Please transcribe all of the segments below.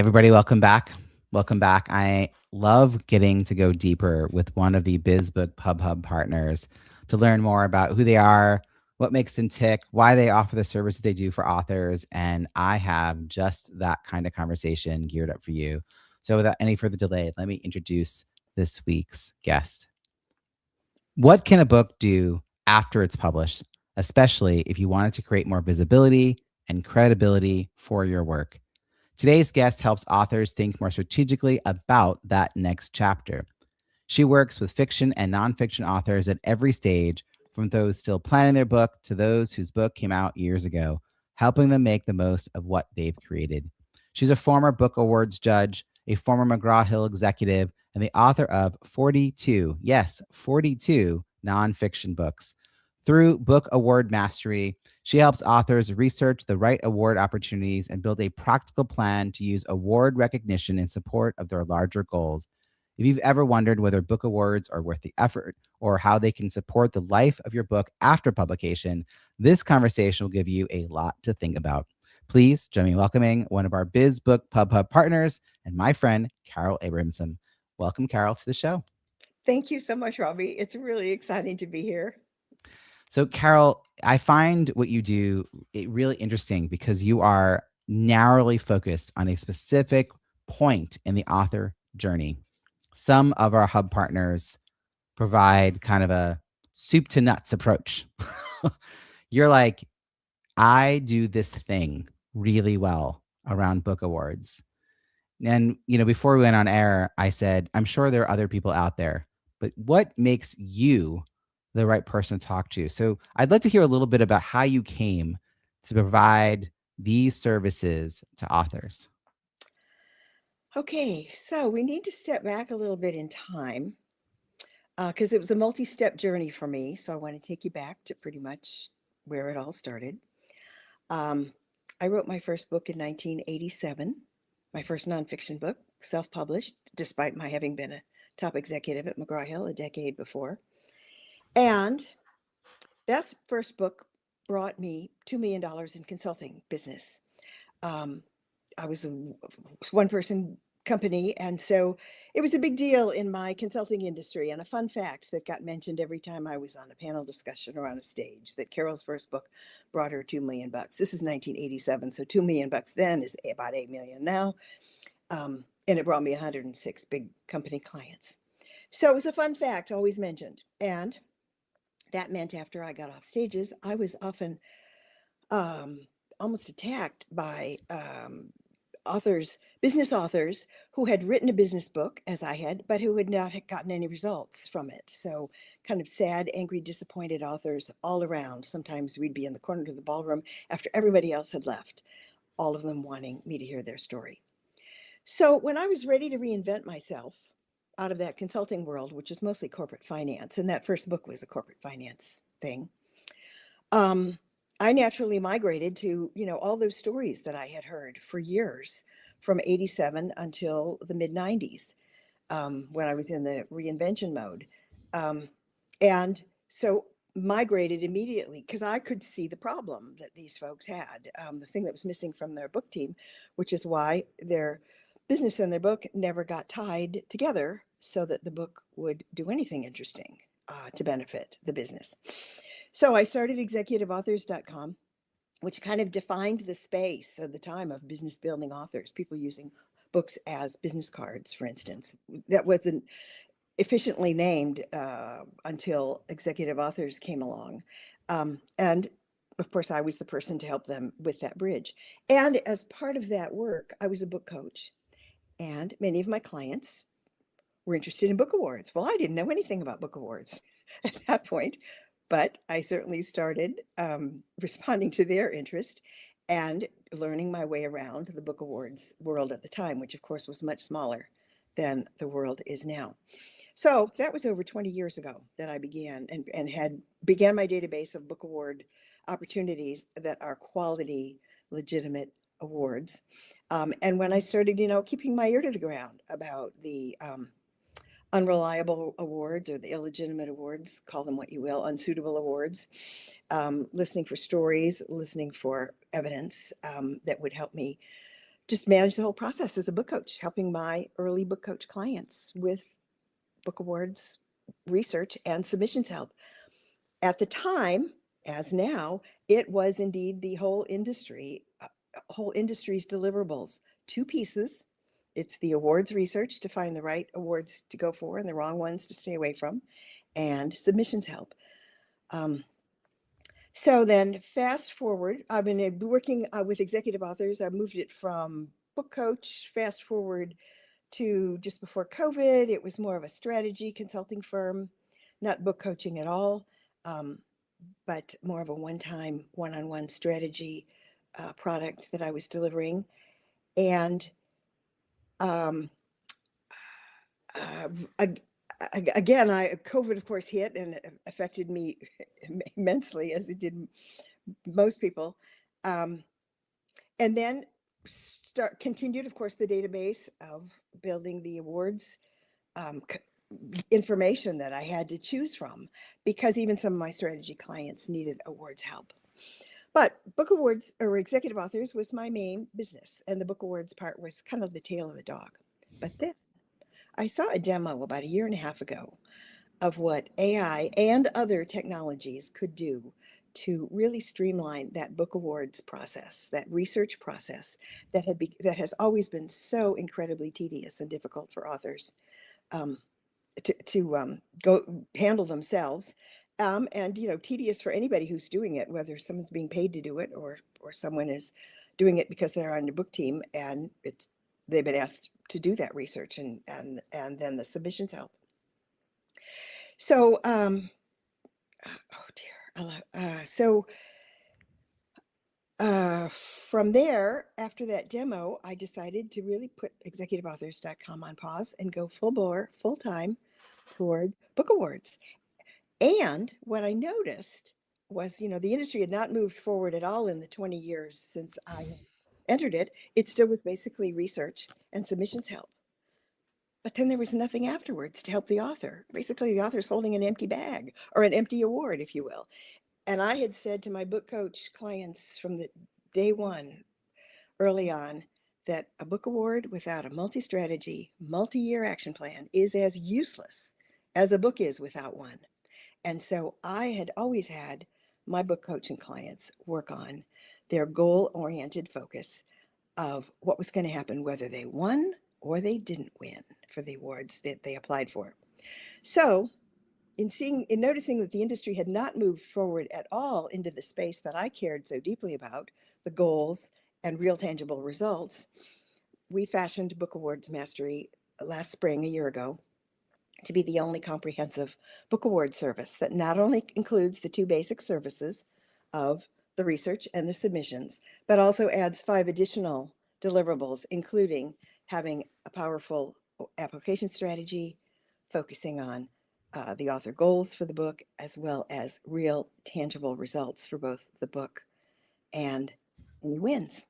Everybody, welcome back. Welcome back. I love getting to go deeper with one of the Biz Book Pub Hub partners to learn more about who they are, what makes them tick, why they offer the services they do for authors. And I have just that kind of conversation geared up for you. So without any further delay, let me introduce this week's guest. What can a book do after it's published, especially if you wanted to create more visibility and credibility for your work? Today's guest helps authors think more strategically about that next chapter. She works with fiction and nonfiction authors at every stage, from those still planning their book to those whose book came out years ago, helping them make the most of what they've created. She's a former Book Awards judge, a former McGraw-Hill executive, and the author of 42, yes, 42 nonfiction books. Through Book Award Mastery, she helps authors research the right award opportunities and build a practical plan to use award recognition in support of their larger goals. If you've ever wondered whether book awards are worth the effort or how they can support the life of your book after publication, this conversation will give you a lot to think about. Please join me in welcoming one of our Biz Book Pub Hub partners and my friend, Carol Abrahamson. Welcome, Carol, to the show. Thank you so much, Robbie. It's really exciting to be here. So, Carol, I find what you do really interesting because you are narrowly focused on a specific point in the author journey. Some of our hub partners provide kind of a soup to nuts approach. You're like, I do this thing really well around book awards. And, before we went on air, I said, I'm sure there are other people out there, but what makes you the right person to talk to? So I'd like to hear a little bit about how you came to provide these services to authors. Okay, so we need to step back a little bit in time because it was a multi-step journey for me. So I want to take you back to pretty much where it all started. I wrote my first book in 1987, my first nonfiction book, self-published, despite my having been a top executive at McGraw-Hill a decade before. And that first book brought me $2 million in consulting business. I was a one-person company, and so it was a big deal in my consulting industry. And a fun fact that got mentioned every time I was on a panel discussion or on a stage, that Carol's first book brought her $2 million. This is 1987, so $2 million then is about $8 million now. And it brought me 106 big company clients. So it was a fun fact always mentioned. And that meant after I got off stages, I was often almost attacked by business authors who had written a business book, as I had, but who had not gotten any results from it. So kind of sad, angry, disappointed authors all around. Sometimes we'd be in the corner of the ballroom after everybody else had left, all of them wanting me to hear their story. So when I was ready to reinvent myself out of that consulting world, which is mostly corporate finance, and that first book was a corporate finance thing, I naturally migrated to, all those stories that I had heard for years from 87 until the mid 90s, when I was in the reinvention mode. And so migrated immediately because I could see the problem that these folks had, the thing that was missing from their book team, which is why their business and their book never got tied together so that the book would do anything interesting to benefit the business. So I started executiveauthors.com, which kind of defined the space at the time of business building authors, people using books as business cards, for instance. That wasn't efficiently named until Executive Authors came along. And of course, I was the person to help them with that bridge. And as part of that work, I was a book coach. And many of my clients were interested in book awards. Well, I didn't know anything about book awards at that point, but I certainly started responding to their interest and learning my way around the book awards world at the time, which of course was much smaller than the world is now. So that was over 20 years ago that I began began my database of book award opportunities that are quality, legitimate awards. And when I started, keeping my ear to the ground about the unreliable awards or the illegitimate awards, call them what you will, unsuitable awards, listening for stories, listening for evidence that would help me just manage the whole process as a book coach, helping my early book coach clients with book awards research and submissions help. At the time, as now, it was indeed the whole industry's deliverables. Two pieces. It's the awards research to find the right awards to go for and the wrong ones to stay away from, and submissions help. So then fast forward, I've been working with executive authors. I moved it from book coach, fast forward to just before COVID. It was more of a strategy consulting firm, not book coaching at all, but more of a one-time, one-on-one strategy product that I was delivering. And um, again, COVID, of course, hit and it affected me immensely, as it did most people. And then continued, of course, the database of building the awards information that I had to choose from, because even some of my strategy clients needed awards help. But book awards or executive authors was my main business, and the book awards part was kind of the tail of the dog. But then I saw a demo about a year and a half ago of what AI and other technologies could do to really streamline that book awards process, that research process that has always been so incredibly tedious and difficult for authors to go handle themselves, and tedious for anybody who's doing it, whether someone's being paid to do it or someone is doing it because they're on the book team and they've been asked to do that research and then the submissions help. So from there, after that demo, I decided to really put executiveauthors.com on pause and go full bore, full time toward book awards. And what I noticed was, the industry had not moved forward at all in the 20 years since I entered it. It still was basically research and submissions help. But then there was nothing afterwards to help the author. Basically, the author's holding an empty bag or an empty award, if you will. And I had said to my book coach clients from the day one, early on, that a book award without a multi-strategy, multi-year action plan is as useless as a book is without one. And so I had always had my book coaching clients work on their goal-oriented focus of what was going to happen, whether they won or they didn't win for the awards that they applied for. So in noticing that the industry had not moved forward at all into the space that I cared so deeply about, the goals and real tangible results, we fashioned Book Awards Mastery last spring, a year ago, to be the only comprehensive book award service that not only includes the two basic services of the research and the submissions, but also adds 5 additional deliverables, including having a powerful application strategy, focusing on the author goals for the book, as well as real tangible results for both the book and any wins.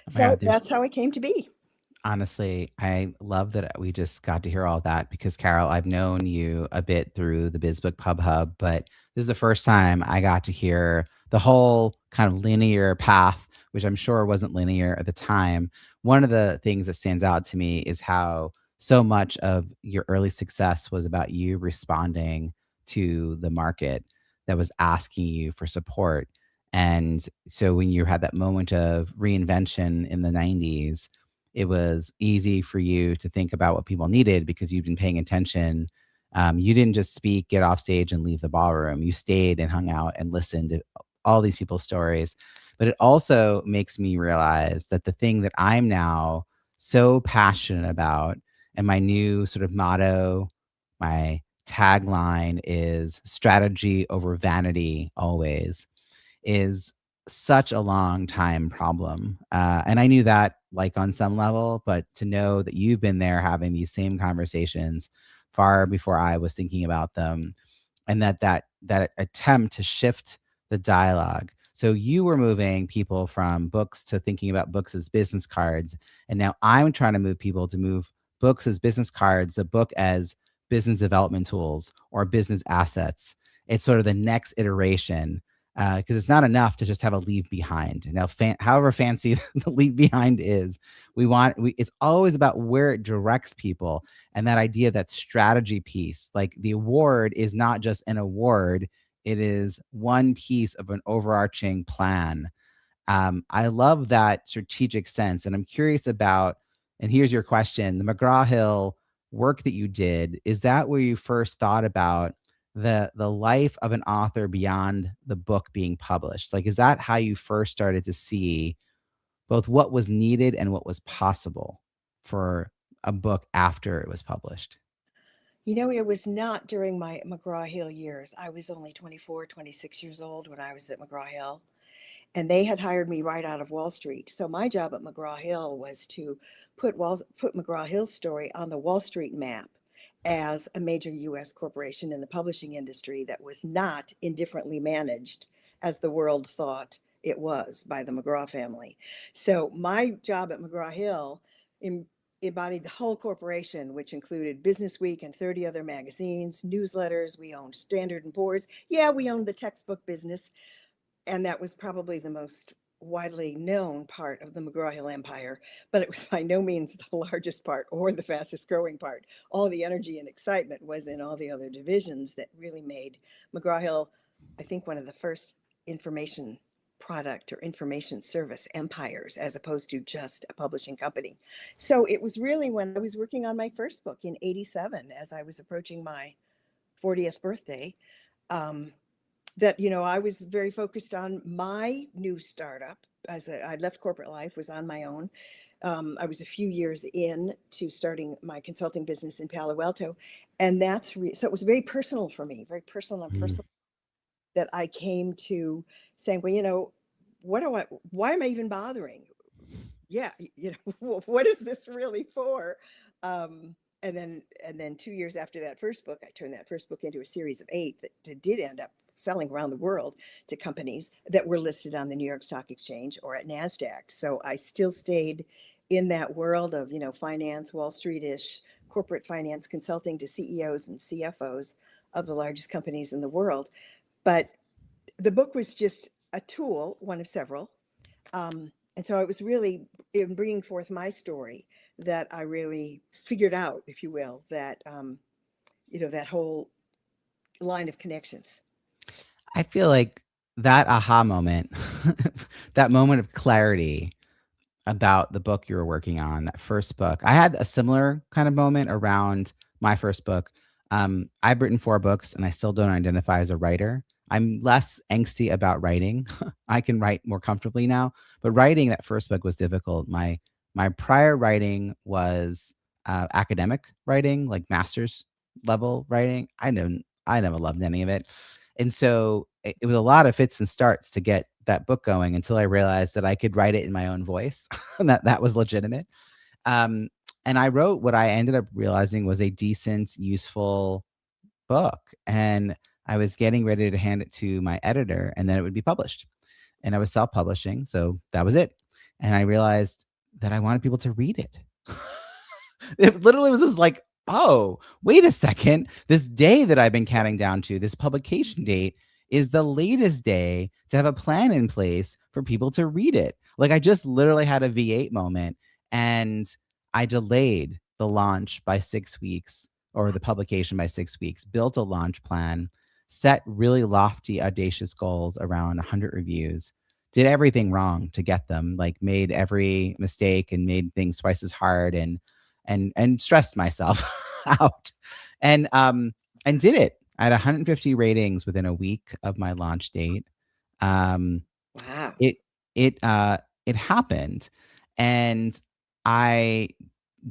So that's how it came to be. Honestly, I love that we just got to hear all that, because Carol, I've known you a bit through the Biz Book Pub Hub, but this is the first time I got to hear the whole kind of linear path, which I'm sure wasn't linear at the time. One of the things that stands out to me is how so much of your early success was about you responding to the market that was asking you for support. And so when you had that moment of reinvention in the 90s, it was easy for you to think about what people needed because you've been paying attention. You didn't just speak, get off stage, and leave the ballroom. You stayed and hung out and listened to all these people's stories. But it also makes me realize that the thing that I'm now so passionate about, and my new sort of motto, my tagline is strategy over vanity always, is such a long time problem. And I knew that, like, on some level, but to know that you've been there having these same conversations far before I was thinking about them, and that attempt to shift the dialogue. So you were moving people from books to thinking about books as business cards. And now I'm trying to move people to move books as business cards, a book as business development tools or business assets. It's sort of the next iteration. because it's not enough to just have a leave behind. Now, however fancy the leave behind is, it's always about where it directs people, and that idea of that strategy piece. Like the award is not just an award; it is one piece of an overarching plan. I love that strategic sense, and I'm curious about. And here's your question: the McGraw-Hill work that you did, is that where you first thought about the life of an author beyond the book being published? Like, is that how you first started to see both what was needed and what was possible for a book after it was published? It was not during my McGraw-Hill years. I was only 24, 26 years old when I was at McGraw-Hill, and they had hired me right out of Wall Street. So my job at McGraw-Hill was to put McGraw-Hill's story on the Wall Street map as a major U.S. corporation in the publishing industry that was not indifferently managed as the world thought it was by the McGraw family. So my job at McGraw-Hill embodied the whole corporation, which included Business Week and 30 other magazines, newsletters. We owned Standard and Poor's. Yeah, we owned the textbook business, and that was probably the most widely known part of the McGraw-Hill empire, but it was by no means the largest part or the fastest growing part. All the energy and excitement was in all the other divisions that really made McGraw-Hill, I think, one of the first information product or information service empires, as opposed to just a publishing company. So it was really when I was working on my first book in '87, as I was approaching my 40th birthday, that I was very focused on my new startup. I left corporate life, was on my own. I was a few years in to starting my consulting business in Palo Alto, and so it was very personal for me, very personal and personal, that I came to saying, well, why am I even bothering? Yeah, what is this really for? And then 2 years after that first book, I turned that first book into a series of 8 that did end up selling around the world to companies that were listed on the New York Stock Exchange or at NASDAQ. So I still stayed in that world of, finance, Wall Street-ish, corporate finance consulting to CEOs and CFOs of the largest companies in the world. But the book was just a tool, one of several. And so it was really in bringing forth my story that I really figured out, if you will, that, that whole line of connections. I feel like that aha moment, that moment of clarity about the book you were working on, that first book. I had a similar kind of moment around my first book. I've written 4 books and I still don't identify as a writer. I'm less angsty about writing. I can write more comfortably now, but writing that first book was difficult. My prior writing was academic writing, like master's level writing. I never loved any of it. And so it was a lot of fits and starts to get that book going until I realized that I could write it in my own voice and that was legitimate. And I wrote what I ended up realizing was a decent, useful book. And I was getting ready to hand it to my editor and then it would be published. And I was self-publishing. So that was it. And I realized that I wanted people to read it. It literally was just like, oh, wait a second. This day that I've been counting down to, this publication date, is the latest day to have a plan in place for people to read it. Like I just literally had a V8 moment and I delayed the launch by 6 weeks, or the publication by 6 weeks, built a launch plan, set really lofty, audacious goals around 100 reviews, did everything wrong to get them, like made every mistake and made things twice as hard and stressed myself out and did it. I had 150 ratings within a week of my launch date. Wow. It happened, and I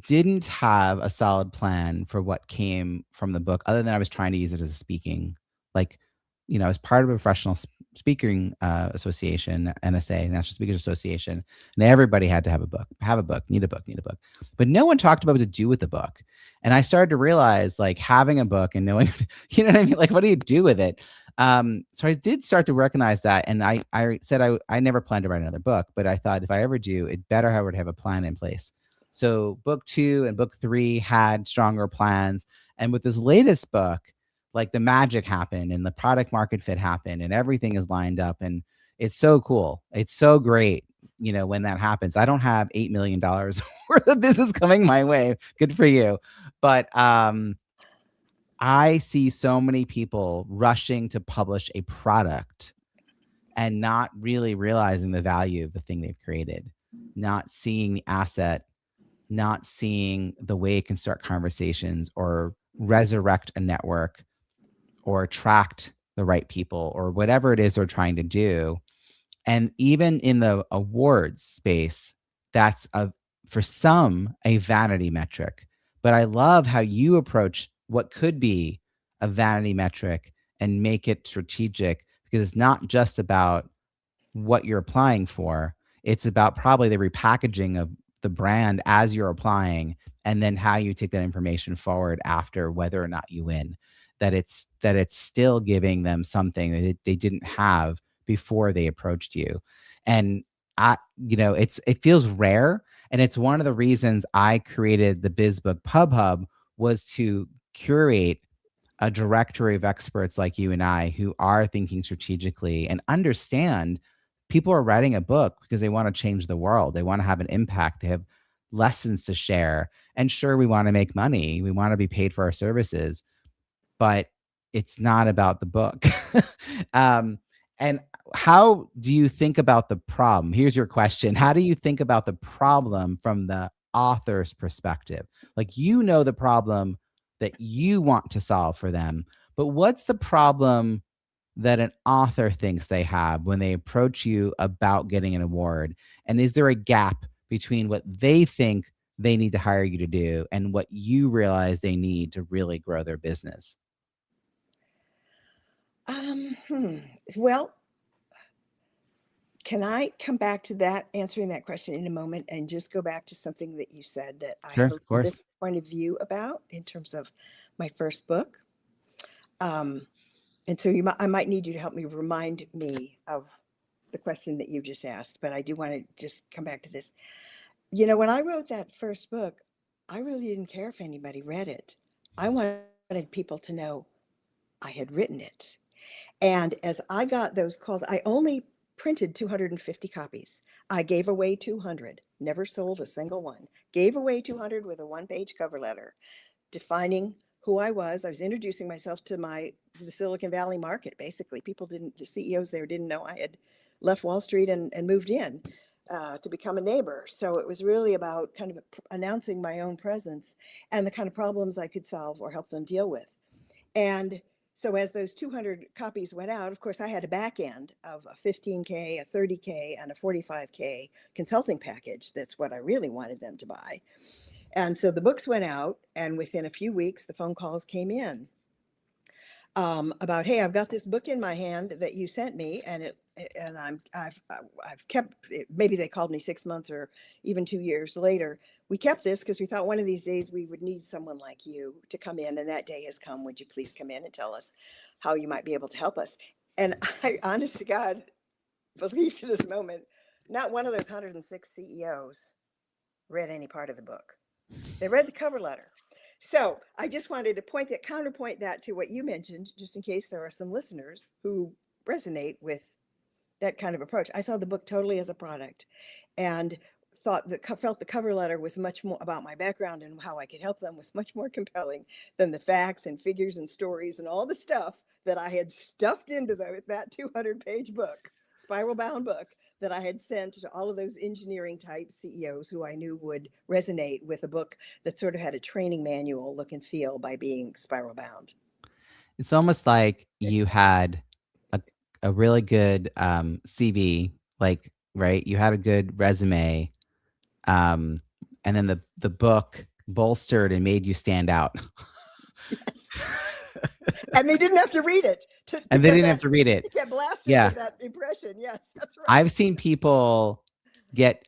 didn't have a solid plan for what came from the book, other than I was trying to use it as a speaking, like, I was part of a professional speaking association, NSA, National Speakers Association, and everybody had to have a book, need a book. But no one talked about what to do with the book. And I started to realize, like, having a book and knowing, you know what I mean? Like, what do you do with it? So I did start to recognize that. And I said, I never planned to write another book, but I thought if I ever do, it better have a plan in place. So book 2 and book 3 had stronger plans. And with this latest book, like the magic happen and the product market fit happen and everything is lined up, and it's so cool. It's so great, when that happens. I don't have $8 million worth of business coming my way. Good for you. But I see so many people rushing to publish a product and not really realizing the value of the thing they've created, not seeing the asset, not seeing the way it can start conversations or resurrect a network or attract the right people or whatever it is they're trying to do. And even in the awards space, that's for some a vanity metric. But I love how you approach what could be a vanity metric and make it strategic, because it's not just about what you're applying for. It's about probably the repackaging of the brand as you're applying, and then how you take that information forward after, whether or not you win. That it's still giving them something that they didn't have before they approached you. And it feels rare. And it's one of the reasons I created the Biz Book Pub Hub, was to curate a directory of experts like you and I who are thinking strategically and understand people are writing a book because they want to change the world. They want to have an impact. They have lessons to share. And sure, we want to make money. We want to be paid for our services, but it's not about the book. And how do you think about the problem? Here's your question. How do you think about the problem from the author's perspective? Like, the problem that you want to solve for them, but what's the problem that an author thinks they have when they approach you about getting an award? And is there a gap between what they think they need to hire you to do and what you realize they need to really grow their business? Well, can I come back to that, answering that question in a moment, and just go back to something that you said that I Sure, have a of course. different point of view about in terms of my first book? And so I might need you to help me remind me of the question that you just asked, but I do want to just come back to this. When I wrote that first book, I really didn't care if anybody read it. I wanted people to know I had written it. And as I got those calls, I only printed 250 copies. I gave away 200, never sold a single one. Gave away 200 with a one-page cover letter defining who I was. I was introducing myself to the Silicon Valley market. Basically, the CEOs there didn't know I had left Wall Street and moved in to become a neighbor. So it was really about kind of announcing my own presence and the kind of problems I could solve or help them deal with. And so as those 200 copies went out, of course, I had a back end of a 15K, a 30K, and a 45K consulting package. That's what I really wanted them to buy. And so the books went out, and within a few weeks, the phone calls came in about, hey, I've got this book in my hand that you sent me, and I've kept it. Maybe they called me 6 months or even 2 years later. We kept this because we thought one of these days we would need someone like you to come in, and that day has come. Would you please come in and tell us how you might be able to help us? And I, honest to God, believe to this moment, not one of those 106 CEOs read any part of the book. They read the cover letter. So I just wanted to counterpoint that to what you mentioned, just in case there are some listeners who resonate with that kind of approach. I saw the book totally as a product, and felt the cover letter was much more about my background and how I could help them, was much more compelling than the facts and figures and stories and all the stuff that I had stuffed into that 200-page book, spiral bound book, that I had sent to all of those engineering type CEOs who I knew would resonate with a book that sort of had a training manual look and feel by being spiral bound. It's almost like you had a really good CV, like, right? You had a good resume, and then the book bolstered and made you stand out. Yes. And they didn't have to read it. And they didn't have to read it. To get blasted Yeah. with that impression. Yes, that's right. I've seen people get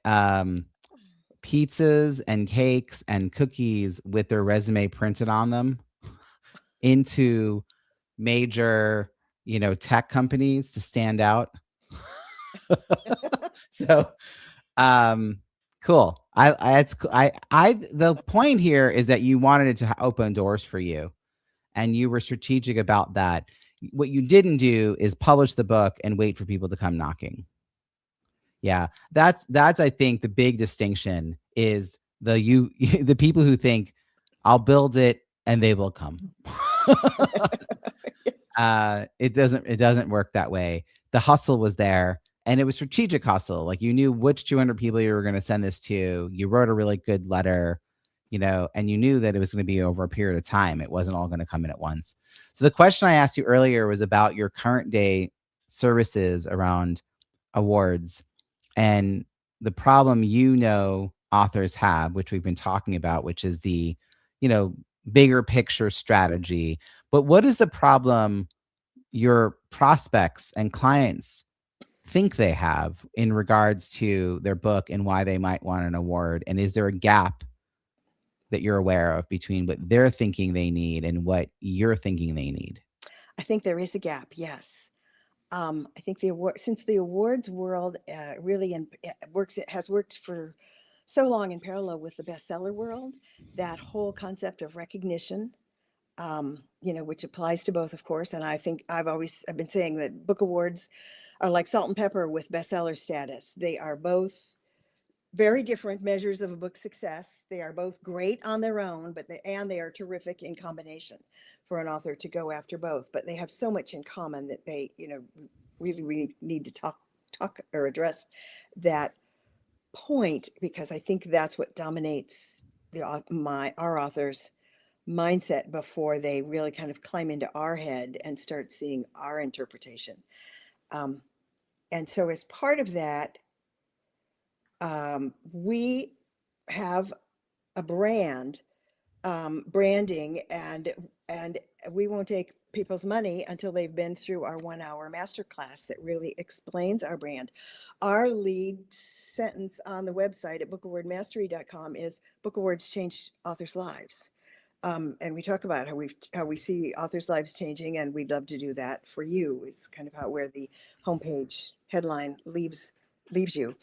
pizzas and cakes and cookies with their resume printed on them into major, tech companies to stand out. So, cool. The point here is that you wanted it to open doors for you. and you were strategic about that. What you didn't do is publish the book and wait for people to come knocking. Yeah, that's I think the big distinction is the people who think I'll build it and they will come. It doesn't work that way. The hustle was there, and it was strategic hustle. Like, you knew which 200 people you were going to send this to. You wrote a really good letter, and you knew that it was going to be over a period of time. It wasn't all going to come in at once. So the question I asked you earlier was about your current day services around awards, and the problem authors have, which we've been talking about, which is the you know bigger picture strategy. But what is the problem your prospects and clients think they have in regards to their book and why they might want an award? And is there a gap that you're aware of between what they're thinking they need and what you're thinking they need? I think there is a gap, yes. I think since the awards world really has worked for so long in parallel with the bestseller world, that whole concept of recognition, which applies to both, of course. And I think I've been saying that book awards are like salt and pepper with bestseller status. They are both very different measures of a book's success. They are both great on their own, they are terrific in combination for an author to go after both. But they have so much in common that they, really need to talk or address that point, because I think that's what dominates our authors' mindset before they really kind of climb into our head and start seeing our interpretation. And so as part of that, we have a branding, and we won't take people's money until they've been through our 1-hour masterclass that really explains our brand. Our lead sentence on the website at bookawardmastery.com is book awards change authors' lives. And we talk about how we see authors' lives changing, and we'd love to do that for you. Is kind of where the homepage headline leaves you.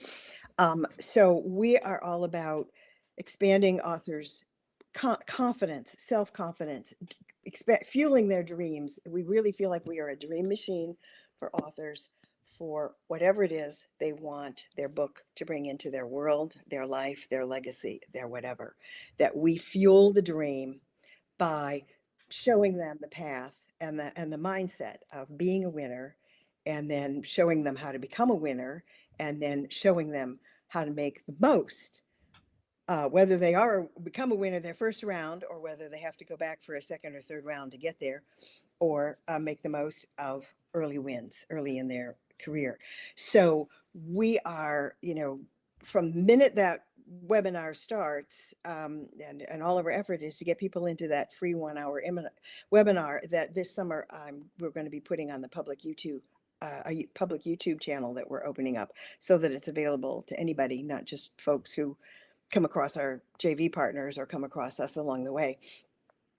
So we are all about expanding authors' confidence, self-confidence, fueling their dreams. We really feel like we are a dream machine for authors, for whatever it is they want their book to bring into their world, their life, their legacy, their whatever. That we fuel the dream by showing them the path and the mindset of being a winner, and then showing them how to become a winner, and then showing them how to make the most, whether they become a winner their first round, or whether they have to go back for a second or third round to get there, or make the most of early wins early in their career. So we are, from the minute that webinar starts, and all of our effort is to get people into that free 1-hour webinar that this summer we're going to be putting on the public YouTube a public YouTube channel that we're opening up, so that it's available to anybody, not just folks who come across our JV partners or come across us along the way.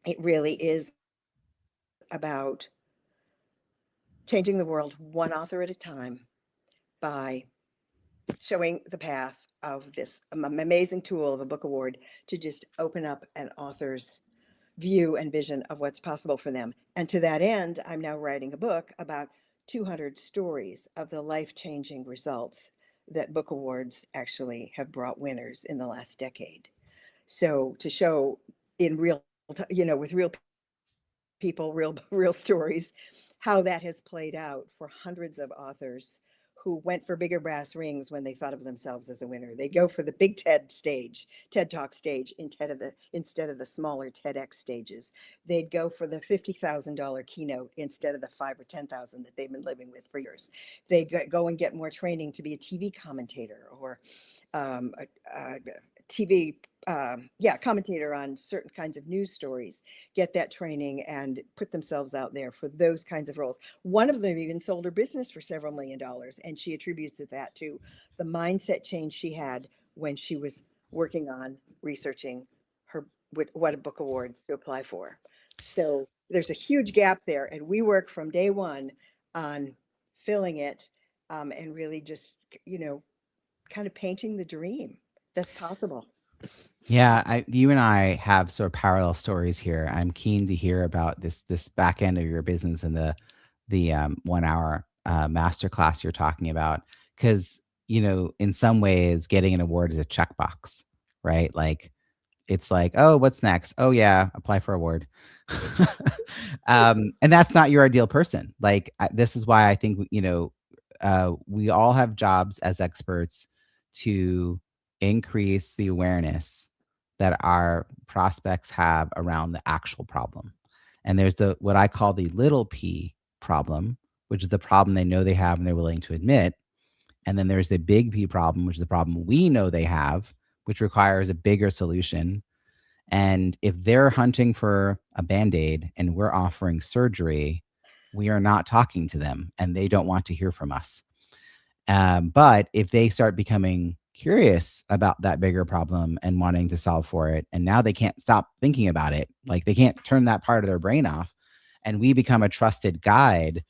It really is about changing the world one author at a time by showing the path of this amazing tool of a book award to just open up an author's view and vision of what's possible for them. And to that end, I'm now writing a book about 200 stories of the life-changing results that book awards actually have brought winners in the last decade. So to show in with real people, real stories, how that has played out for hundreds of authors who went for bigger brass rings when they thought of themselves as a winner. They go for the big TED Talk stage, instead of the smaller TEDx stages. They'd go for the $50,000 keynote instead of the $5,000 or $10,000 that they've been living with for years. They go and get more training to be a TV commentator, or a TV commentator on certain kinds of news stories, get that training and put themselves out there for those kinds of roles. One of them even sold her business for several $1 million, and she attributes that to the mindset change she had when she was working on researching what book awards to apply for. So there's a huge gap there, and we work from day one on filling it, and really just kind of painting the dream that's possible. Yeah, you and I have sort of parallel stories here. I'm keen to hear about this back end of your business and the 1 hour masterclass you're talking about, because in some ways, getting an award is a checkbox, right? Like it's like, oh, what's next? Oh yeah, apply for award. And that's not your ideal person. Like this is why I think we all have jobs as experts to increase the awareness that our prospects have around the actual problem. And there's the what I call the little p problem, which is the problem they know they have and they're willing to admit. And then there's the big P problem, which is the problem we know they have, which requires a bigger solution. And if they're hunting for a band-aid and we're offering surgery, we are not talking to them and they don't want to hear from us. But if they start becoming curious about that bigger problem and wanting to solve for it, and now they can't stop thinking about it, like they can't turn that part of their brain off, and we become a trusted guide,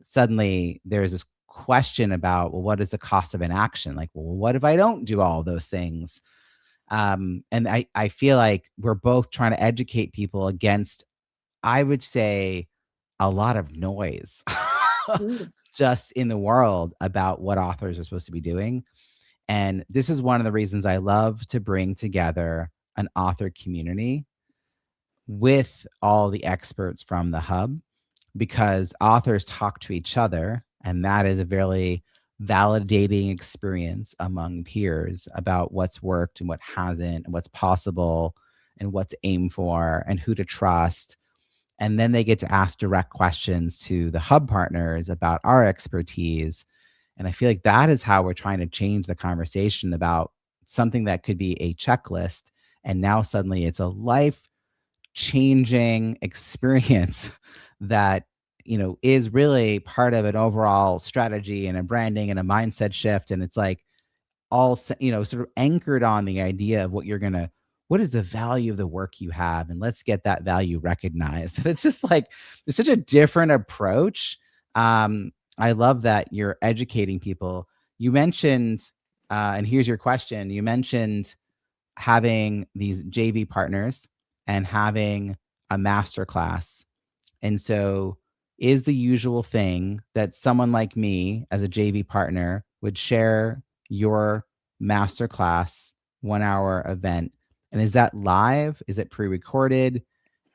suddenly there's this question about, well, what is the cost of inaction? Like, well, what if I don't do all those things? And I feel like we're both trying to educate people against, I would say, a lot of noise Mm. just in the world about what authors are supposed to be doing. And this is one of the reasons I love to bring together an author community with all the experts from the hub, because authors talk to each other, and that is a very validating experience among peers about what's worked and what hasn't, and what's possible and what's aimed for and who to trust. And then they get to ask direct questions to the hub partners about our expertise. And I feel like that is how we're trying to change the conversation about something that could be a checklist. And now suddenly it's a life changing experience that is really part of an overall strategy and a branding and a mindset shift. And it's like all sort of anchored on the idea of what is the value of the work you have, and let's get that value recognized. And it's just like it's such a different approach. I love that you're educating people. You mentioned and here's your question. You mentioned having these JV partners and having a master class. And so is the usual thing that someone like me as a JV partner would share your master class 1 hour event? And is that live? Is it pre-recorded?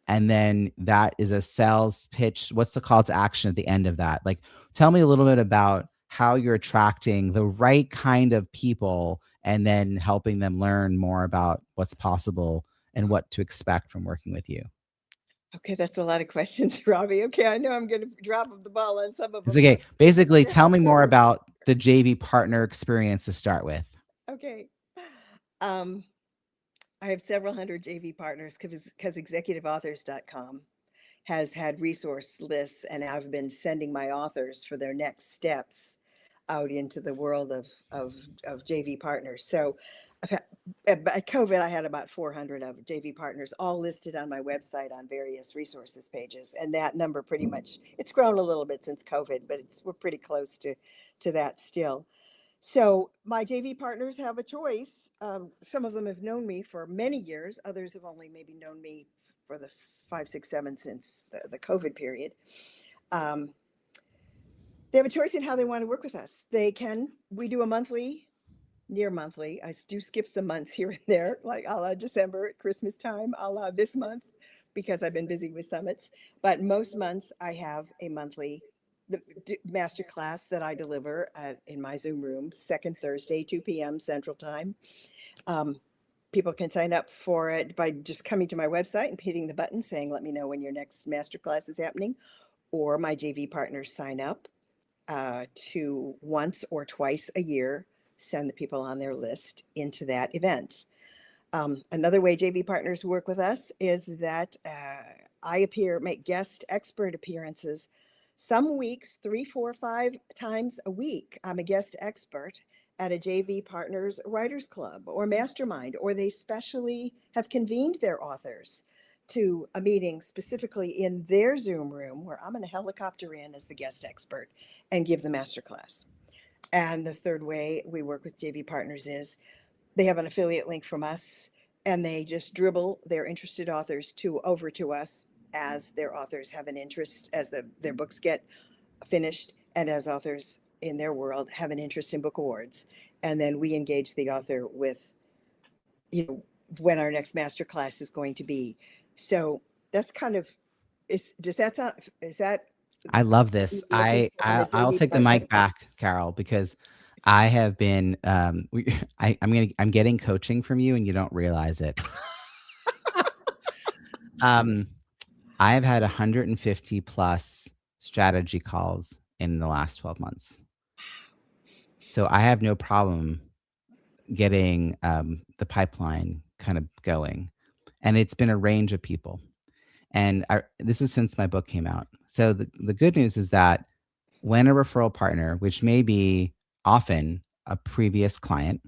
And then that is a sales pitch. What's the call to action at the end of that? Like, tell me a little bit about how you're attracting the right kind of people and then helping them learn more about what's possible and what to expect from working with you. Okay, that's a lot of questions, Robbie. Okay, I know I'm going to drop the ball on some of It's them, so okay. Basically, I tell hope me they're more about the JV partner experience to start with. okay. Um, I have several hundred JV partners because executiveauthors.com has had resource lists, and I've been sending my authors for their next steps out into the world of JV partners. So I've had, at COVID, I had about 400 of JV partners all listed on my website on various resources pages. And that number pretty much, it's grown a little bit since COVID, but we're pretty close to that still. So my JV partners have a choice. Some of them have known me for many years. Others have only maybe known me for the 5, 6, 7 since the COVID period. Um, they have a choice in how they want to work with us. We do a monthly, near monthly. I do skip some months here and there, like a la December at Christmas time, a la this month, because I've been busy with summits. But most months I have a monthly master class that I deliver in my Zoom room, second Thursday, 2 p.m. Central Time. Um, People can sign up for it by just coming to my website and hitting the button saying, let me know when your next master class is happening, or my JV partners sign up to once or twice a year send the people on their list into that event. Another way JV partners work with us is that make guest expert appearances. Some weeks, 3, 4, 5 times a week, I'm a guest expert at a JV Partners Writers Club or Mastermind, or they specially have convened their authors to a meeting specifically in their Zoom room where I'm going to helicopter in as the guest expert and give the masterclass. And the third way we work with JV Partners is they have an affiliate link from us. and they just dribble their interested authors to over to us as their authors have an interest, as their books get finished, and as authors in their world have an interest in book awards. And then we engage the author with, you know, when our next master class is going to be. So that's kind of, does that sound, is that I love what this. you're looking for on the I'll JV take the partner? mic back, Carol, because I have been I'm getting coaching from you and you don't realize it. um I have had 150 plus strategy calls in the last 12 months. So I have no problem getting the pipeline kind of going. And it's been a range of people. And this is since my book came out. So the good news is that when a referral partner, which may be often a previous client,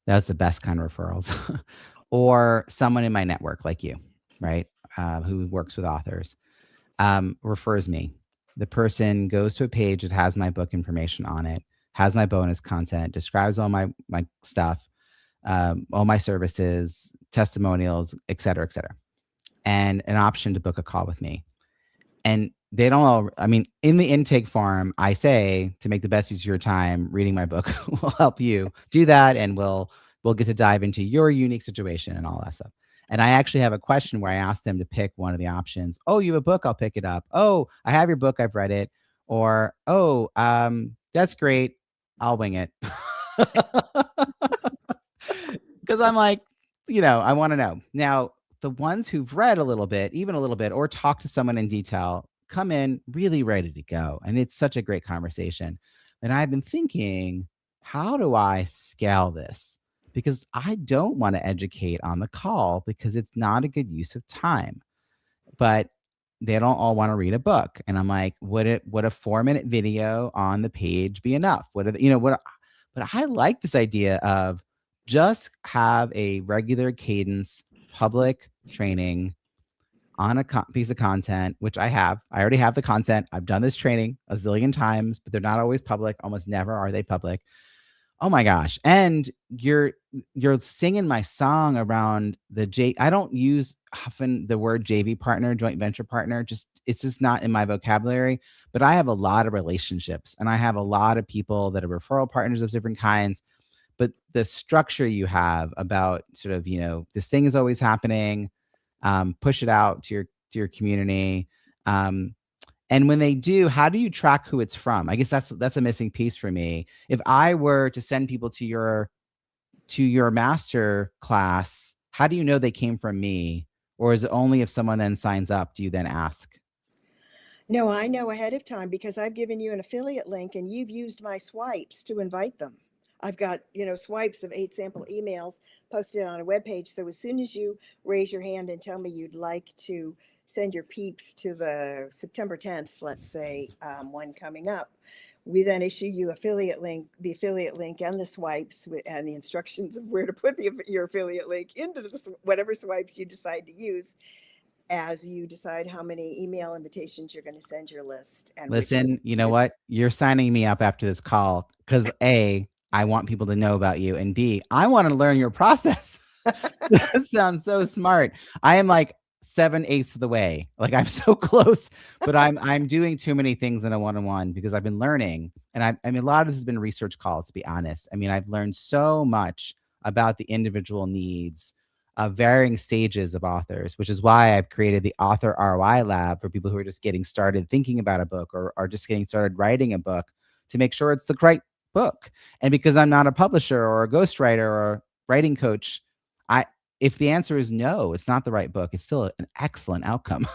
that's the best kind of referrals, or someone in my network like you, right, who works with authors, refers me. The person goes to a page that has my book information on it, has my bonus content, describes all my stuff, all my services, testimonials, et cetera, and an option to book a call with me. And they don't all, I mean, in the intake form, I say to make the best use of your time, reading my book will help you do that. And we'll get to dive into your unique situation and all that stuff. And I actually have a question where I ask them to pick one of the options. Oh, you have a book, I'll pick it up. Oh, I have your book, I've read it. Or, oh, that's great, I'll wing it. Because I'm like, I want to know. Now, the ones who've read a little bit, even a little bit, or talked to someone in detail, come in really ready to go. And it's such a great conversation. And I've been thinking, how do I scale this? Because I don't want to educate on the call because it's not a good use of time. But they don't all want to read a book. And I'm like, would a 4-minute video on the page be enough? But I like this idea of just have a regular cadence public training on a piece of content, which I have. I already have the content. I've done this training a zillion times, but they're not always public. Almost never are they public. Oh my gosh. And you're singing my song around I don't use often the word JV partner, joint venture partner. It's just not in my vocabulary, but I have a lot of relationships and I have a lot of people that are referral partners of different kinds. But the structure you have about sort of, this thing is always happening, push it out to your community. And when they do, how do you track who it's from? I guess that's a missing piece for me. If I were to send people to your master class, how do you know they came from me? Or is it only if someone then signs up, do you then ask? No, I know ahead of time because I've given you an affiliate link and you've used my swipes to invite them. I've got, swipes of 8 sample emails posted on a web page. So as soon as you raise your hand and tell me you'd like to send your peeps to the September 10th, let's say, one coming up, we then issue you the affiliate link and the swipes and the instructions of where to put your affiliate link into whatever swipes you decide to use, as you decide how many email invitations you're going to send your list. And listen, you know what? You're signing me up after this call because A, I want people to know about you, and B, I want to learn your process. That sounds so smart. I am like 7/8 of the way. Like I'm so close, but I'm doing too many things in a one-on-one because I've been learning. And I mean, a lot of this has been research calls, to be honest. I mean, I've learned so much about the individual needs of varying stages of authors, which is why I've created the Author ROI Lab for people who are just getting started thinking about a book or are just getting started writing a book to make sure it's the right book. And because I'm not a publisher or a ghostwriter or a writing coach, if the answer is no, it's not the right book, it's still an excellent outcome.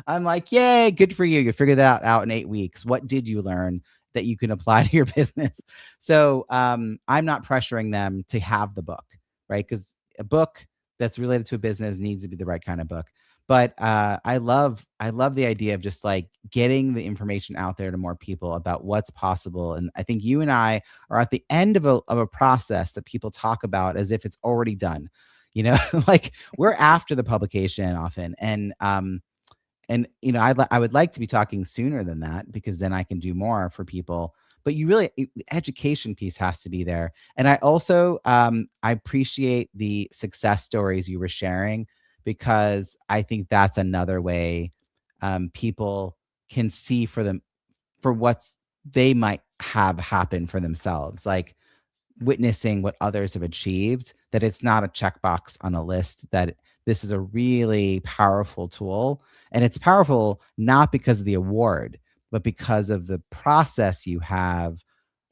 I'm like, yay, good for you. You figured that out in 8 weeks. What did you learn that you can apply to your business? So I'm not pressuring them to have the book, right? Because a book that's related to a business needs to be the right kind of book. But I love the idea of just like getting the information out there to more people about what's possible. And I think you and I are at the end of a process that people talk about as if it's already done. Like we're after the publication often. And I would like to be talking sooner than that because then I can do more for people. but you really, the education piece has to be there. And I also, I appreciate the success stories you were sharing, because I think that's another way people can see for them, for what's they might have happen for themselves, like witnessing what others have achieved, that it's not a checkbox on a list, that this is a really powerful tool. And it's powerful not because of the award, but because of the process you have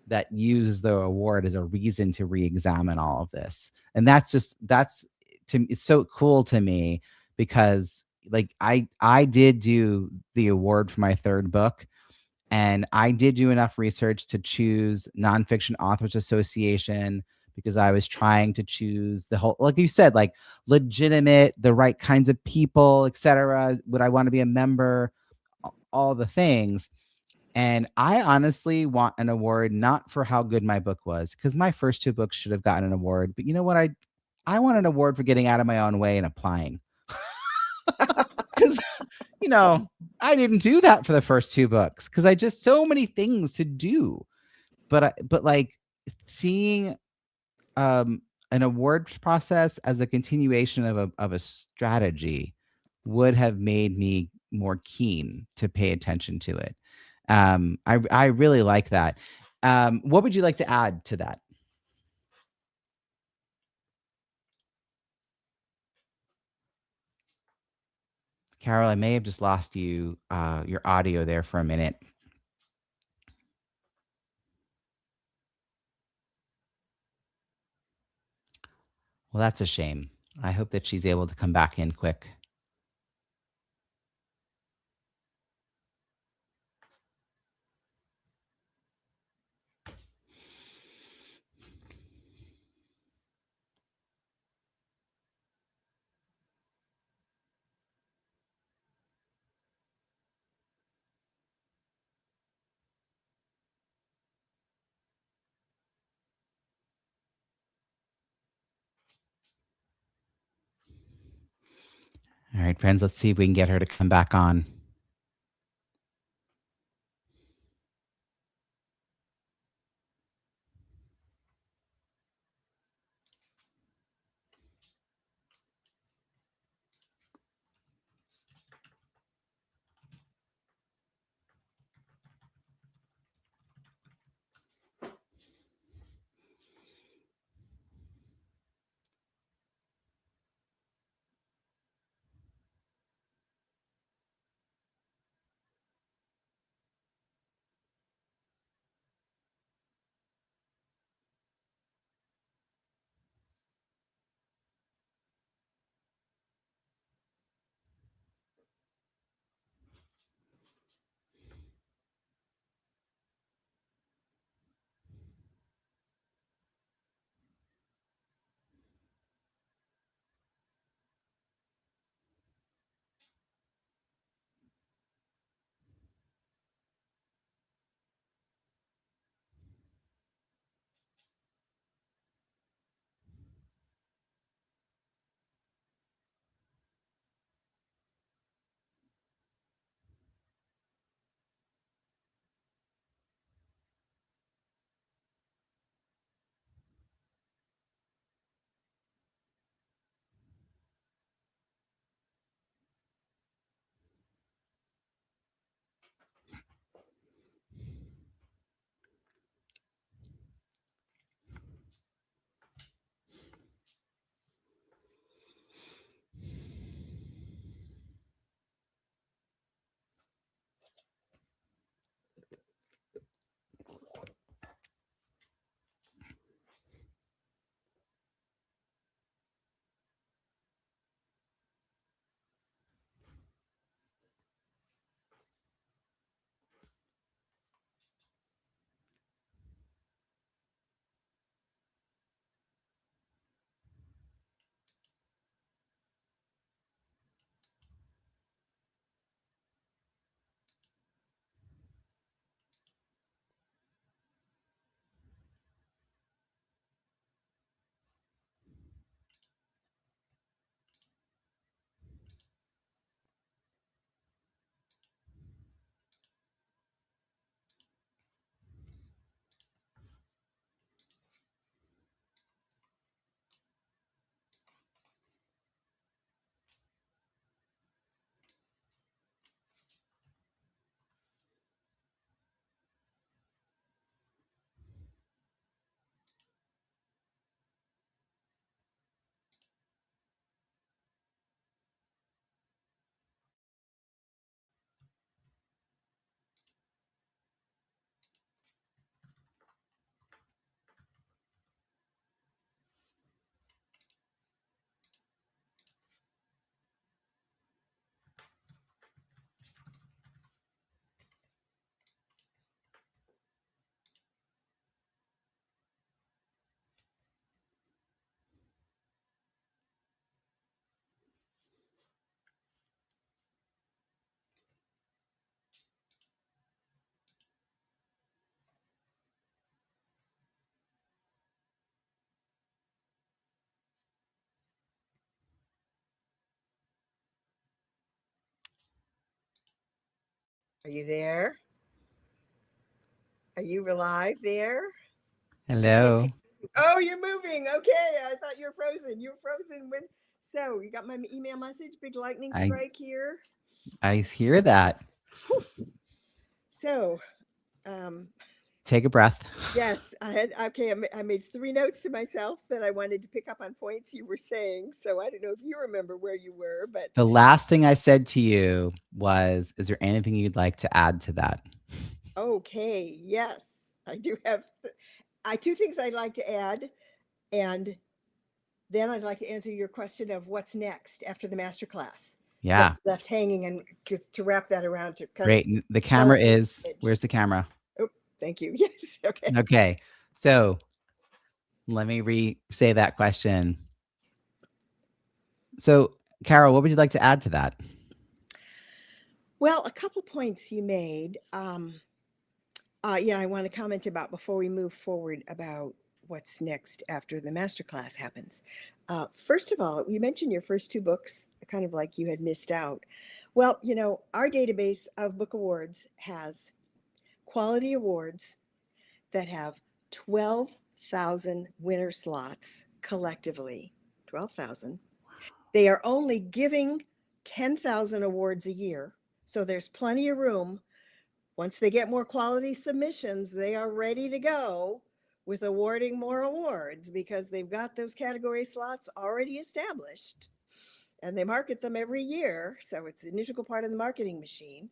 that uses the award as a reason to re-examine all of this. And that's to it's so cool to me, because like I did do the award for my third book, and I did do enough research to choose Nonfiction Authors Association, because I was trying to choose the whole, like you said, like legitimate, the right kinds of people, etc. Would I want to be a member? All the things. And I honestly want an award not for how good my book was, because my first two books should have gotten an award. But you know what? I want an award for getting out of my own way and applying. Because I didn't do that for the first two books, because I just so many things to do. But like seeing an award process as a continuation of a strategy would have made me more keen to pay attention to it. I really like that. What would you like to add to that? Carol, I may have just lost you, your audio there for a minute. Well, that's a shame. I hope that she's able to come back in quick. All right, friends, let's see if we can get her to come back on. Are you there? Are you alive there? I can't see. Hello. Oh, you're moving. Okay. I thought you were frozen. You were frozen when. So you got my email message. Big lightning I strike here. I hear that. Whew. So, um, Take a breath. yes, I had. Okay, I made three notes to myself that I wanted to pick up on points you were saying. So I don't know if you remember where you were, but The last thing I said to you was, is there anything you'd like to add to that? okay. Yes, I do have. I two things I'd like to add, and then I'd like to answer your question of what's next after the master class that Yeah. left hanging, and to wrap that around to kind of Great. The camera celebrate is, it. where's the camera? Oh, thank you. Yes. Okay. Okay. So let me re-say that question. So, Carol, what would you like to add to that? Well, a couple points you made. Yeah, I want to comment about before we move forward about what's next after the masterclass happens. First of all, you mentioned your first two books, kind of like you had missed out. Well, our database of book awards has quality awards that have 12,000 winner slots collectively. 12,000. They are only giving 10,000 awards a year. So there's plenty of room. Once they get more quality submissions, they are ready to go with awarding more awards because they've got those category slots already established and they market them every year. So it's an integral part of the marketing machine.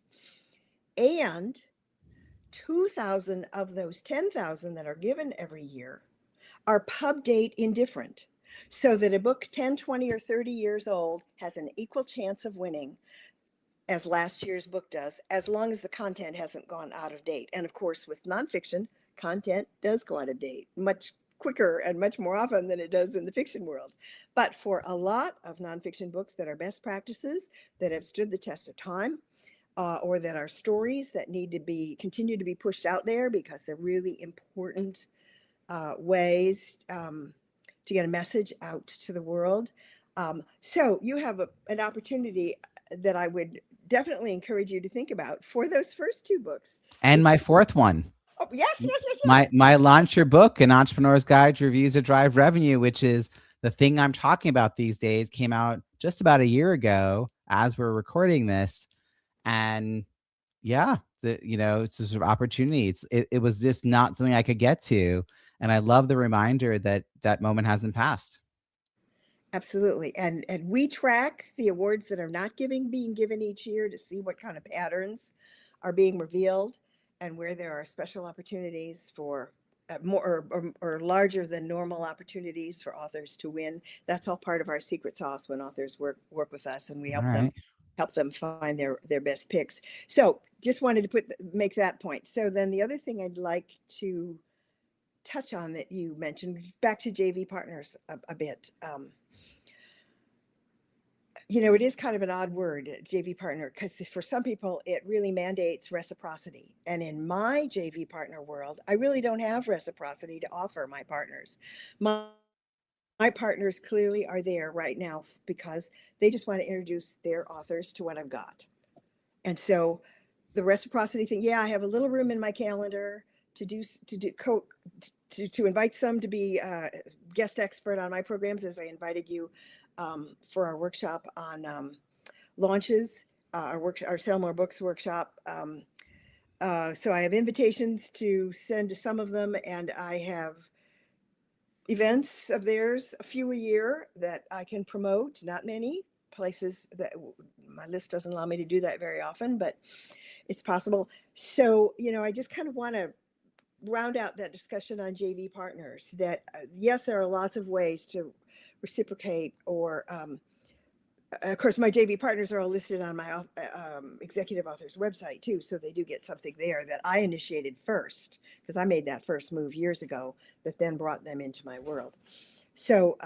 And 2,000 of those 10,000 that are given every year are pub date indifferent, so that a book 10, 20, or 30 years old has an equal chance of winning as last year's book does, as long as the content hasn't gone out of date. And of course, with nonfiction, content does go out of date much quicker and much more often than it does in the fiction world. But for a lot of nonfiction books that are best practices, that have stood the test of time, or that are stories that need to be continue to be pushed out there because they're really important ways to get a message out to the world. So you have an opportunity that I would definitely encourage you to think about for those first two books. And my fourth one, Oh, yes, yes, yes, yes. my Launch Your Book, An Entrepreneur's Guide to Reviews that Drive Revenue, which is the thing I'm talking about these days, came out just about a year ago as we're recording this. And yeah, it's a sort of opportunity. It was just not something I could get to. And I love the reminder that that moment hasn't passed. Absolutely. And we track the awards that are not being given each year to see what kind of patterns are being revealed and where there are special opportunities for more or larger than normal opportunities for authors to win. That's all part of our secret sauce when authors work with us, and we All right. help them find their best picks. So just wanted to make that point. So then the other thing I'd like to touch on that you mentioned, back to JV partners a bit. It is kind of an odd word, JV partner, because for some people it really mandates reciprocity. And in my JV partner world, I really don't have reciprocity to offer my partners. My partners clearly are there right now because they just want to introduce their authors to what I've got. And so the reciprocity thing, yeah, I have a little room in my calendar to invite some to be guest expert on my programs, as I invited you for our workshop on launches, our Sell More Books workshop. So I have invitations to send to some of them, and I have events of theirs, a few a year, that I can promote. Not many places that my list doesn't allow me to do that very often, but it's possible. So, I just kind of want to round out that discussion on JV partners, that yes, there are lots of ways to reciprocate, or of course my JV partners are all listed on my executive authors website too, so they do get something there that I initiated first, because I made that first move years ago that then brought them into my world. So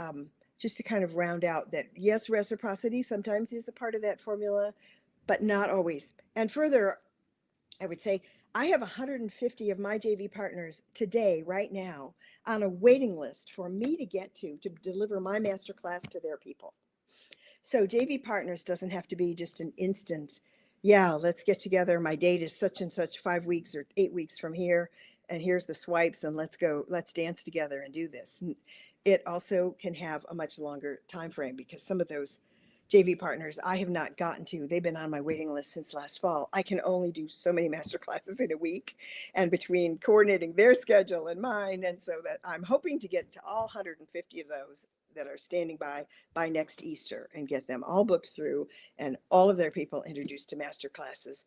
just to kind of round out that, yes, reciprocity sometimes is a part of that formula, but not always. And further, I would say I have 150 of my JV partners today, right now, on a waiting list for me to get to deliver my masterclass to their people. So JV partners doesn't have to be just an instant yeah, let's get together. My date is such and such 5 weeks or 8 weeks from here. And here's the swipes, and let's go, let's dance together and do this. It also can have a much longer time frame because some of those JV partners I have not gotten to. They've been on my waiting list since last fall. I can only do so many master classes in a week, and between coordinating their schedule and mine, and so that I'm hoping to get to all 150 of those that are standing by next Easter and get them all booked through and all of their people introduced to master classes,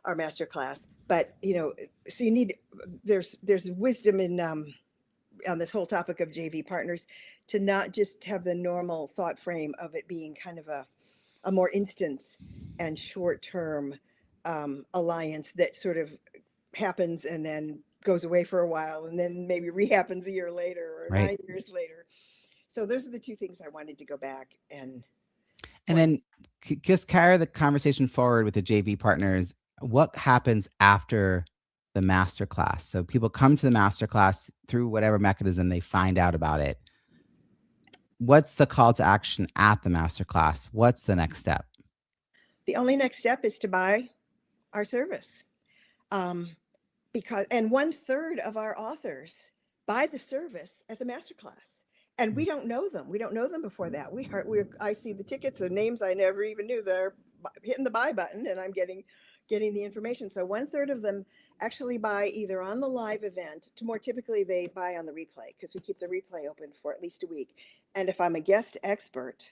our master class. But so you need, there's wisdom in on this whole topic of JV partners to not just have the normal thought frame of it being kind of a more instant and short term alliance that sort of happens and then goes away for a while and then maybe rehappens a year later or Right. 9 years later. So those are the two things I wanted to go back and then just carry the conversation forward with the JV partners. What happens after the master class? So people come to the master class through whatever mechanism they find out about it. What's the call to action at the master class? What's the next step? The only next step is to buy our service. Because, and 1/3 of our authors buy the service at the masterclass, and we don't know them. We don't know them before that. I see the tickets and names I never even knew. They're hitting the buy button, and I'm getting the information. So 1/3 of them actually buy either on the live event. To more typically, they buy on the replay because we keep the replay open for at least a week. And if I'm a guest expert,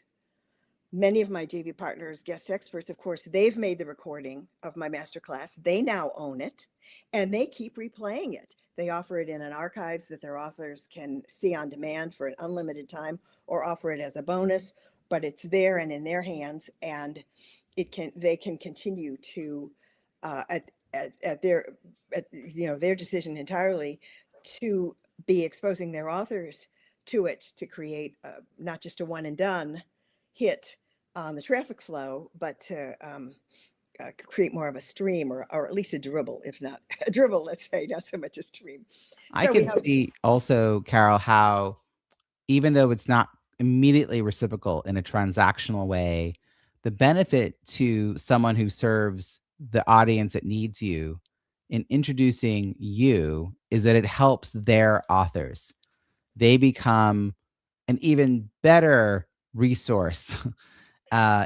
many of my JV partners, guest experts, of course, they've made the recording of my masterclass. They now own it, and they keep replaying it. They offer it in an archives that their authors can see on demand for an unlimited time, or offer it as a bonus. But it's there and in their hands, and they can continue to at their decision entirely to be exposing their authors to it to create not just a one and done hit on the traffic flow, but to create more of a stream, or at least a dribble, if not a dribble, let's say, not so much a stream. I can see also, Carol, how even though it's not immediately reciprocal in a transactional way, the benefit to someone who serves the audience that needs you in introducing you is that it helps their authors. They become an even better resource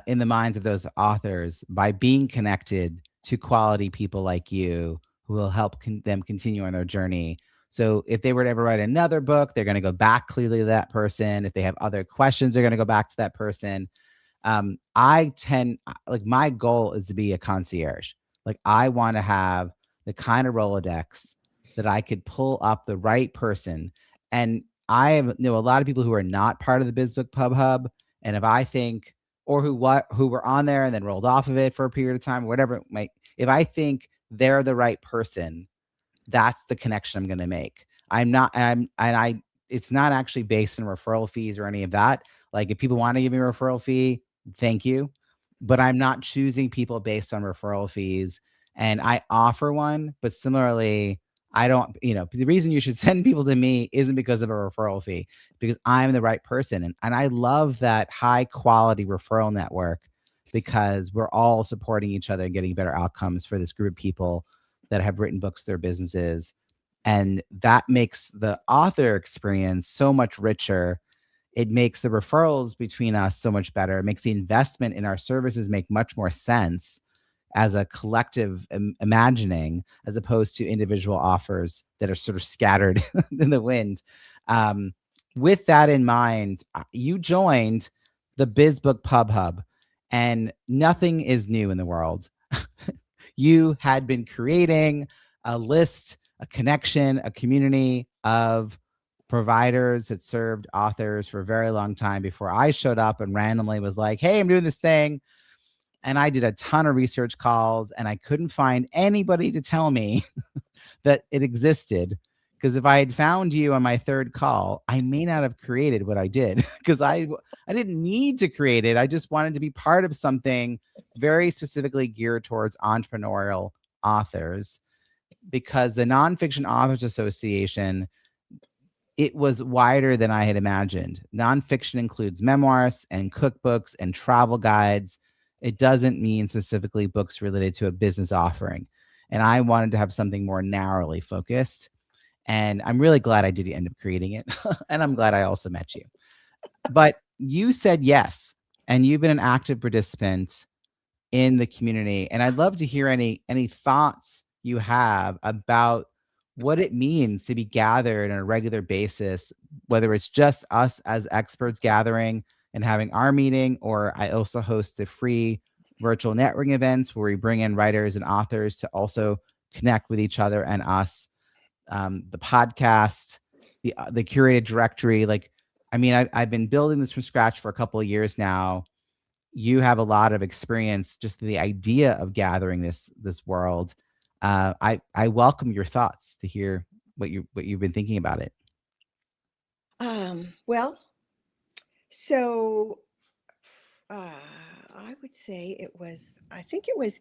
in the minds of those authors by being connected to quality people like you who will help them continue on their journey. So if they were to ever write another book, they're going to go back clearly to that person. If they have other questions, they're going to go back to that person. My goal is to be a concierge. Like, I want to have the kind of Rolodex that I could pull up the right person. And I know a lot of people who are not part of the Biz Book Pub Hub. And if I think, or who were on there and then rolled off of it for a period of time, whatever it might, if I think they're the right person, that's the connection I'm going to make. It's not actually based on referral fees or any of that. Like, if people want to give me a referral fee, thank you. But I'm not choosing people based on referral fees. And I offer one, but similarly, I don't, the reason you should send people to me isn't because of a referral fee, because I'm the right person. And I love that high quality referral network, because we're all supporting each other and getting better outcomes for this group of people that have written books, their businesses. And that makes the author experience so much richer. It makes the referrals between us so much better. It makes the investment in our services make much more sense as a collective imagining, as opposed to individual offers that are sort of scattered in the wind. With that in mind, you joined the Biz Book Pub Hub, and nothing is new in the world. You had been creating a list, a connection, a community of providers that served authors for a very long time before I showed up and randomly was like, hey, I'm doing this thing. And I did a ton of research calls, and I couldn't find anybody to tell me that it existed. Because if I had found you on my third call, I may not have created what I did, because I didn't need to create it. I just wanted to be part of something very specifically geared towards entrepreneurial authors, because the Nonfiction Authors Association, it was wider than I had imagined. Nonfiction includes memoirs and cookbooks and travel guides It doesn't mean specifically books related to a business offering. And I wanted to have something more narrowly focused. And I'm really glad I did end up creating it. And I'm glad I also met you. But you said yes, and you've been an active participant in the community. And I'd love to hear any thoughts you have about what it means to be gathered on a regular basis, whether it's just us as experts gathering and having our meeting, or I also host the free virtual networking events where we bring in writers and authors to also connect with each other and us. The podcast, the curated directory. Like, I mean, I've been building this from scratch for a couple of years now. You have a lot of experience, just the idea of gathering this world. I welcome your thoughts to hear what you've been thinking about it. Well, so I would say I think it was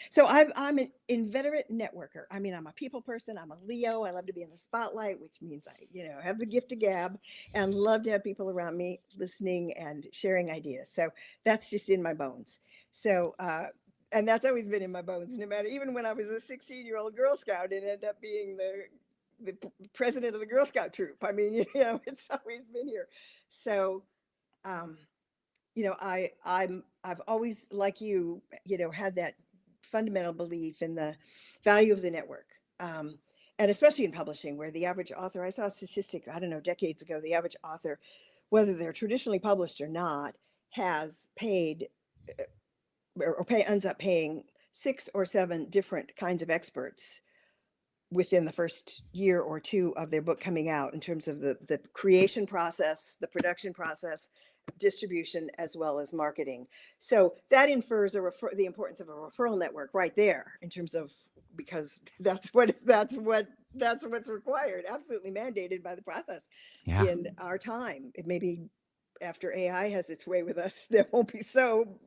so I'm an inveterate networker. I mean, I'm a people person. I'm a Leo. I love to be in the spotlight, which means I have the gift of gab and love to have people around me listening and sharing ideas. So that's just in my bones. So, and that's always been in my bones, no matter, even when I was a 16-year-old Girl Scout and ended up being the president of the Girl Scout troop. I mean, it's always been here. So, I've always, like had that fundamental belief in the value of the network. And especially in publishing, where the average author, I saw a statistic, I don't know, decades ago, the average author, whether they're traditionally published or not, has paid ends up paying 6 or 7 different kinds of experts within the first year or two of their book coming out, in terms of the creation process, the production process, distribution, as well as marketing. So that infers the importance of a referral network right there, in terms of, because that's what's required, absolutely mandated by the process. Yeah. In our time. It may be after AI has its way with us, that won't be so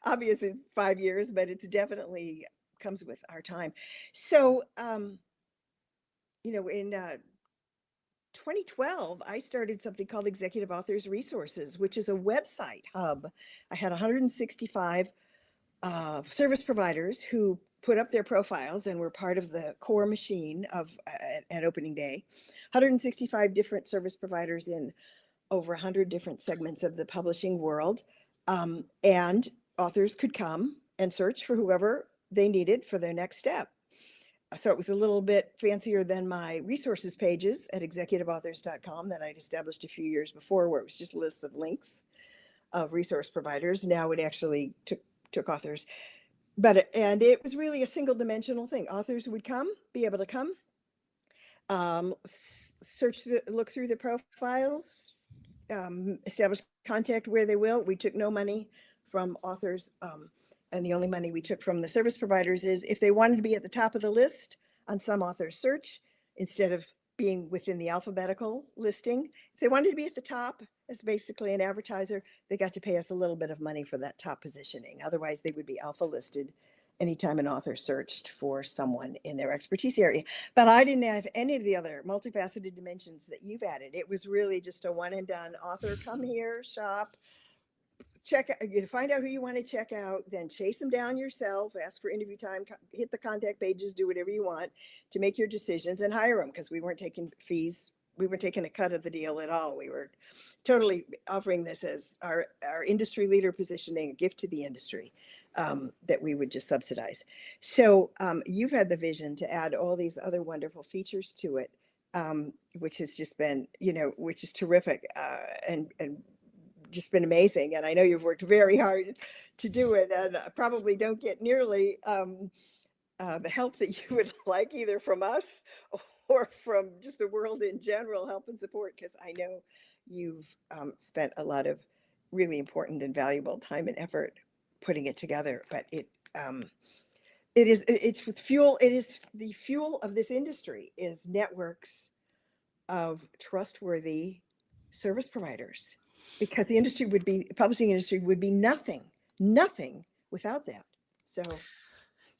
obvious in 5 years, but it's definitely comes with our time. So, in 2012, I started something called Executive Authors Resources, which is a website hub. I had 165 service providers who put up their profiles and were part of the core machine of at opening day. 165 different service providers in over 100 different segments of the publishing world. And authors could come and search for whoever they needed for their next step. So it was a little bit fancier than my resources pages at executiveauthors.com that I'd established a few years before, where it was just lists of links of resource providers. Now it actually took authors, and it was really a single dimensional thing. Authors would be able to come, look through the profiles, establish contact where they will. We took no money from authors. And the only money we took from the service providers is if they wanted to be at the top of the list on some author's search, instead of being within the alphabetical listing. If they wanted to be at the top as basically an advertiser, they got to pay us a little bit of money for that top positioning. Otherwise, they would be alpha listed anytime an author searched for someone in their expertise area. But I didn't have any of the other multifaceted dimensions that you've added. It was really just a one and done. Author, come here, shop, check out, find out who you want to check out, then chase them down yourself, ask for interview time, hit the contact pages, do whatever you want to make your decisions, and hire them, because we weren't taking fees. We weren't taking a cut of the deal at all. We were totally offering this as our industry leader positioning, a gift to the industry, that we would just subsidize. So you've had the vision to add all these other wonderful features to it, which has just been, which is terrific, and just been amazing. And I know you've worked very hard to do it, and probably don't get nearly the help that you would like, either from us or from just the world in general, help and support, because I know you've spent a lot of really important and valuable time and effort putting it together. But it's the fuel of this industry, is networks of trustworthy service providers, because the publishing industry would be nothing without that. So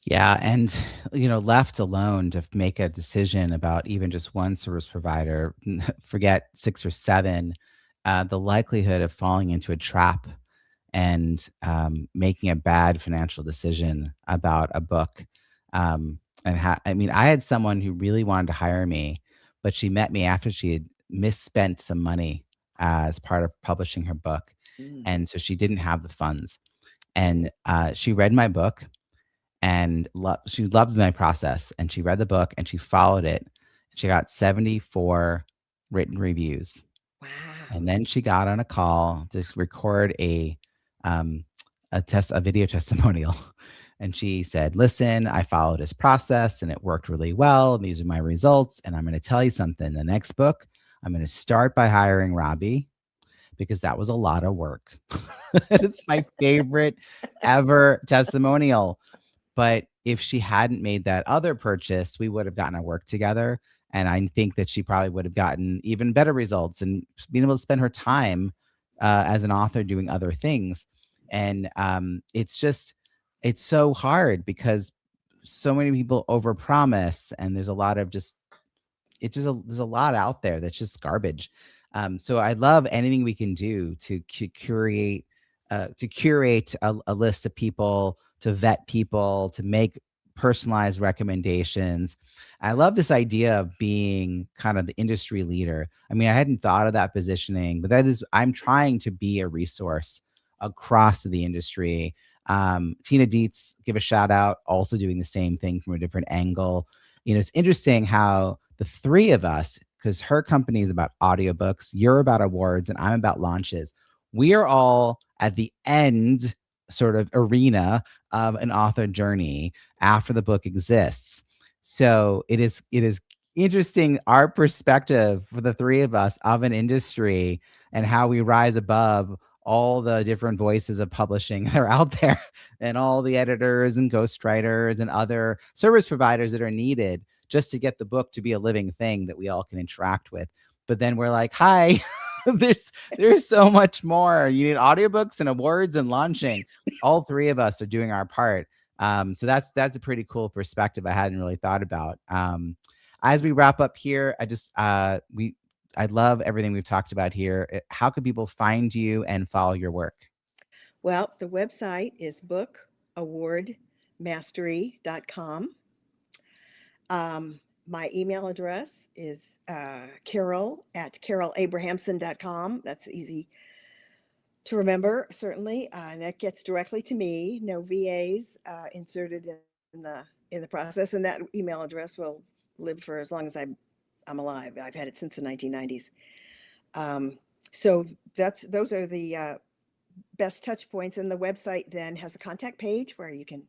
yeah, and left alone to make a decision about even just one service provider, forget 6 or 7, the likelihood of falling into a trap and making a bad financial decision about a book. I mean, I had someone who really wanted to hire me, but she met me after she had misspent some money as part of publishing her book. Mm. And so she didn't have the funds. And she read my book and she loved my process. And she read the book and she followed it. She got 74 written reviews. Wow. And then she got on a call to record um, a video testimonial. And she said, "Listen, I followed this process and it worked really well. And these are my results. And I'm going to tell you something. The next book, I'm going to start by hiring Robbie because that was a lot of work." It's my favorite ever testimonial. But if she hadn't made that other purchase, we would have gotten to work together. And I think that she probably would have gotten even better results and being able to spend her time as an author doing other things. And it's so hard because so many people overpromise, and there's a lot of just there's a lot out there that's just garbage. So I love anything we can do to curate a list of people, to vet people, to make personalized recommendations. I love this idea of being kind of the industry leader. I mean, I hadn't thought of that positioning, but I'm trying to be a resource across the industry. Tina Dietz, give a shout out, also doing the same thing from a different angle. It's interesting how the three of us, because her company is about audiobooks, you're about awards, and I'm about launches. We are all at the end sort of arena of an author journey after the book exists. So it is interesting our perspective for the three of us of an industry and how we rise above all the different voices of publishing that are out there and all the editors and ghostwriters and other service providers that are needed just to get the book to be a living thing that we all can interact with. But then we're like, hi, there's so much more. You need audiobooks and awards and launching. All three of us are doing our part. So that's a pretty cool perspective I hadn't really thought about. As we wrap up here, I love everything we've talked about here. How can people find you and follow your work? Well, the website is bookawardmastery.com. My email address is Carol at carolabrahamson.com. That's easy to remember, certainly. And that gets directly to me. No VAs inserted in the process, and that email address will live for as long as I'm alive. I've had it since the 1990s. Um, so those are the best touch points. And the website then has a contact page where you can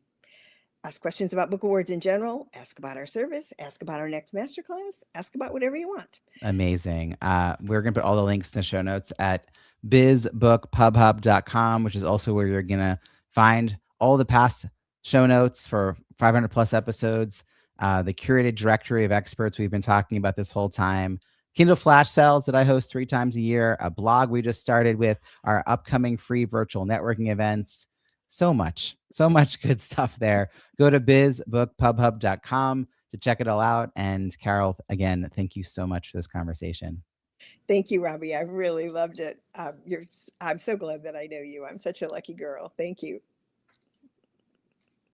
ask questions about Book Awards in general, ask about our service, ask about our next masterclass, ask about whatever you want. Amazing. We're going to put all the links in the show notes at bizbookpubhub.com, which is also where you're going to find all the past show notes for 500 plus episodes, the curated directory of experts we've been talking about this whole time, Kindle flash sales that I host 3 times a year, a blog we just started with, our upcoming free virtual networking events. So much good stuff there. Go to bizbookpubhub.com to check it all out. And Carol, again, thank you so much for this conversation. Thank you, Robbie. I really loved it. I'm so glad that I know you. I'm such a lucky girl. Thank you.